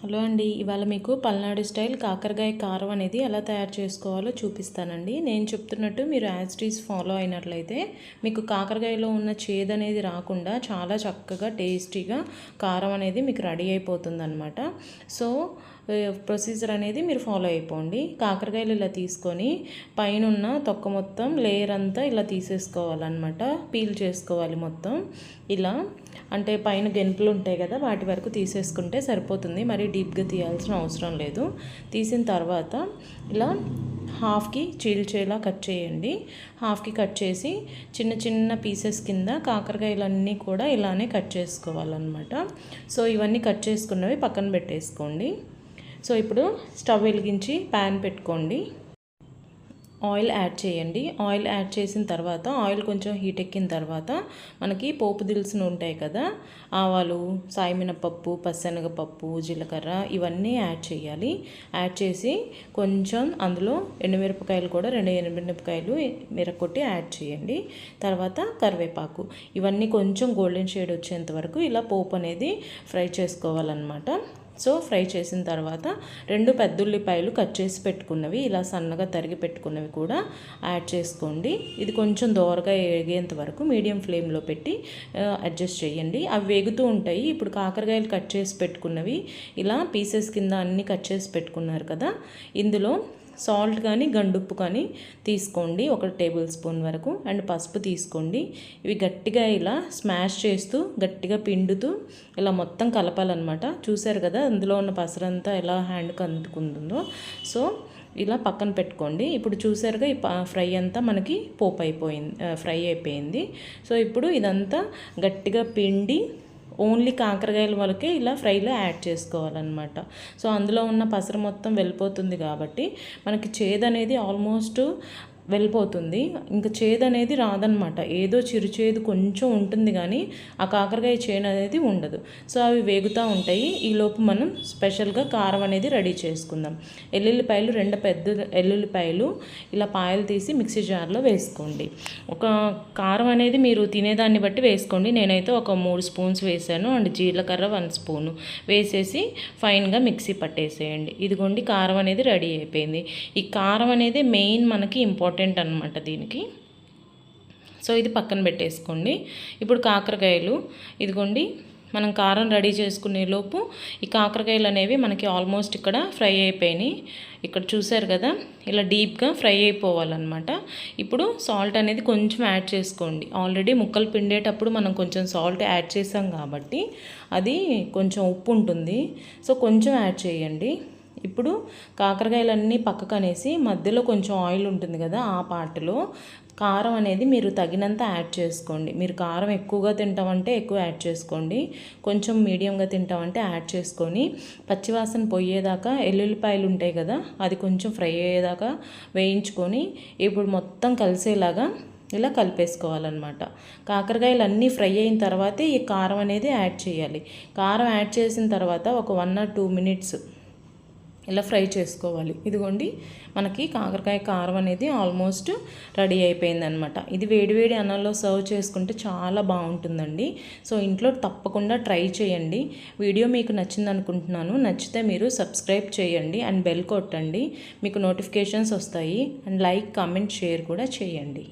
Hello అండి, ఇవాళ మీకు పల్నాడు స్టైల్ కాకరకాయ కారం అనేది ఎలా తయారు చేసుకోవాలో చూపిస్తానండి. నేను చెప్తున్నట్టు మీరు యాజ్ ఇట్ ఈజ్ ఫాలో అయినట్లయితే మీకు కాకరకాయలో ఉన్న చేదు అనేది రాకుండా చాలా చక్కగా టేస్టీగా కారం అనేది మీకు రెడీ అయిపోతుందన్నమాట. సో ప్రొసీజర్ అనేది మీరు ఫాలో అయిపోండి. కాకరకాయలు ఇలా తీసుకొని పైన ఉన్న తొక్క మొత్తం లేయర్ అంతా ఇలా తీసేసుకోవాలన్నమాట. పీల్ చేసుకోవాలి మొత్తం ఇలా, అంటే పైన గెంపులు ఉంటాయి కదా వాటి వరకు తీసేసుకుంటే సరిపోతుంది. మరి డీప్గా తీయాల్సిన అవసరం లేదు. తీసిన తర్వాత ఇలా హాఫ్కి చీల్చేలా కట్ చేయండి. హాఫ్కి కట్ చేసి చిన్న చిన్న పీసెస్ కింద కాకరకాయలన్నీ కూడా ఇలానే కట్ చేసుకోవాలన్నమాట. సో ఇవన్నీ కట్ చేసుకున్నవి పక్కన పెట్టేసుకోండి. సో ఇప్పుడు స్టవ్ వెలిగించి ప్యాన్ పెట్టుకోండి. ఆయిల్ యాడ్ చేయండి. ఆయిల్ యాడ్ చేసిన తర్వాత ఆయిల్ కొంచెం హీట్ ఎక్కిన తర్వాత మనకి పోపు దినుసులు ఉంటాయి కదా, ఆవాలు, సాయిమినపప్పు, పచ్చెనగపప్పు, జీలకర్ర ఇవన్నీ యాడ్ చేయాలి. యాడ్ చేసి కొంచెం అందులో ఎండుమిరపకాయలు కూడా 2 ఎండుమిరపకాయలు మిరక్కొట్టి యాడ్ చేయండి. తర్వాత కరివేపాకు, ఇవన్నీ కొంచెం గోల్డెన్ షేడ్ వచ్చేంత వరకు ఇలా పోపు అనేది ఫ్రై చేసుకోవాలన్నమాట. సో ఫ్రై చేసిన తర్వాత 2 పెద్దుల్లిపాయలు కట్ చేసి పెట్టుకున్నవి ఇలా సన్నగా తరిగి పెట్టుకున్నవి కూడా యాడ్ చేసుకోండి. ఇది కొంచెం దోరగా వేగేంత వరకు మీడియం ఫ్లేమ్లో పెట్టి అడ్జస్ట్ చేయండి. అవి వేగుతూ ఉంటాయి. ఇప్పుడు కాకరకాయలు కట్ చేసి పెట్టుకున్నవి ఇలా పీసెస్ కింద అన్నీ కట్ చేసి పెట్టుకున్నారు కదా, ఇందులో సాల్ట్ కానీ గండుప్పు కానీ తీసుకోండి, 1 టేబుల్ స్పూన్ వరకు. అండ్ పసుపు తీసుకోండి. ఇవి గట్టిగా ఇలా స్మాష్ చేస్తూ గట్టిగా పిండుతూ ఇలా మొత్తం కలపాలన్నమాట. చూసారు కదా అందులో ఉన్న పసరంతా ఎలా హ్యాండ్కి అందుకుంటుందో. సో ఇలా పక్కన పెట్టుకోండి. ఇప్పుడు చూసారుగా ఈ ఫ్రై అంతా మనకి పోపు అయిపోయింది, ఫ్రై అయిపోయింది. సో ఇప్పుడు ఇదంతా గట్టిగా పిండి ఓన్లీ కాకరకాయల వరకే ఇలా ఫ్రైలో యాడ్ చేసుకోవాలన్నమాట. సో అందులో ఉన్న పసరు మొత్తం వెళ్ళిపోతుంది కాబట్టి మనకి చేదు అనేది ఆల్మోస్ట్ వెళ్ళిపోతుంది. ఇంకా చేదు అనేది రాదనమాట. ఏదో చిరుచేదు కొంచెం ఉంటుంది కానీ ఆ కాకరకాయ చేదు అనేది ఉండదు. సో అవి వేగుతూ ఉంటాయి. ఈలోపు మనం స్పెషల్గా కారం అనేది రెడీ చేసుకుందాం. ఎల్లుల్లిపాయలు 2 పెద్ద ఎల్లుల్లిపాయలు ఇలా పాయలు తీసి మిక్సీ జార్లో వేసుకోండి. ఒక కారం అనేది మీరు తినేదాన్ని బట్టి వేసుకోండి. నేనైతే ఒక 3 స్పూన్స్ వేసాను. అండ్ జీలకర్ర 1 స్పూను వేసేసి ఫైన్గా మిక్సీ పట్టేసేయండి. ఇదిగోండి కారం అనేది రెడీ అయిపోయింది. ఈ కారం అనేది మెయిన్ మనకి ఇంపార్టెంట్ అన్నమాట దీనికి. సో ఇది పక్కన పెట్టేసుకోండి. ఇప్పుడు కాకరకాయలు ఇదిగోండి, మనం కారం రెడీ చేసుకునే లోపు ఈ కాకరకాయలు అనేవి మనకి ఆల్మోస్ట్ ఇక్కడ ఫ్రై అయిపోయినాయి. ఇక్కడ చూసారు కదా ఇలా డీప్గా ఫ్రై అయిపోవాలన్నమాట. ఇప్పుడు సాల్ట్ అనేది కొంచెం యాడ్ చేసుకోండి. ఆల్రెడీ ముక్కలు పిండేటప్పుడు మనం కొంచెం సాల్ట్ యాడ్ చేసాం కాబట్టి అది కొంచెం ఉప్పు ఉంటుంది. సో కొంచెం యాడ్ చేయండి. ఇప్పుడు కాకరకాయలన్నీ పక్కకు అనేసి మధ్యలో కొంచెం ఆయిల్ ఉంటుంది కదా, ఆ పార్ట్లో కారం అనేది మీరు తగినంత యాడ్ చేసుకోండి. మీరు కారం ఎక్కువగా తింటామంటే ఎక్కువ యాడ్ చేసుకోండి, కొంచెం మీడియంగా తింటామంటే యాడ్ చేసుకొని పచ్చివాసన పోయేదాకా ఎల్లుల్లిపాయలు ఉంటాయి కదా అది కొంచెం ఫ్రై అయ్యేదాకా వేయించుకొని ఇప్పుడు మొత్తం కలిసేలాగా ఇలా కలిపేసుకోవాలన్నమాట. కాకరకాయలు అన్నీ ఫ్రై అయిన తర్వాతే ఈ కారం అనేది యాడ్ చేయాలి. కారం యాడ్ చేసిన తర్వాత ఒక 1 or 2 minutes ఇలా ఫ్రై చేసుకోవాలి. ఇదిగోండి మనకి కాకరకాయ కారం అనేది ఆల్మోస్ట్ రెడీ అయిపోయిందనమాట. ఇది వేడివేడి అన్నంలో సర్వ్ చేసుకుంటే చాలా బాగుంటుందండి. సో ఇంట్లో తప్పకుండా ట్రై చేయండి. వీడియో మీకు నచ్చింది అనుకుంటున్నాను. నచ్చితే మీరు సబ్స్క్రైబ్ చేయండి అండ్ బెల్ కొట్టండి, మీకు నోటిఫికేషన్స్ వస్తాయి. అండ్ లైక్, కామెంట్, షేర్ కూడా చేయండి.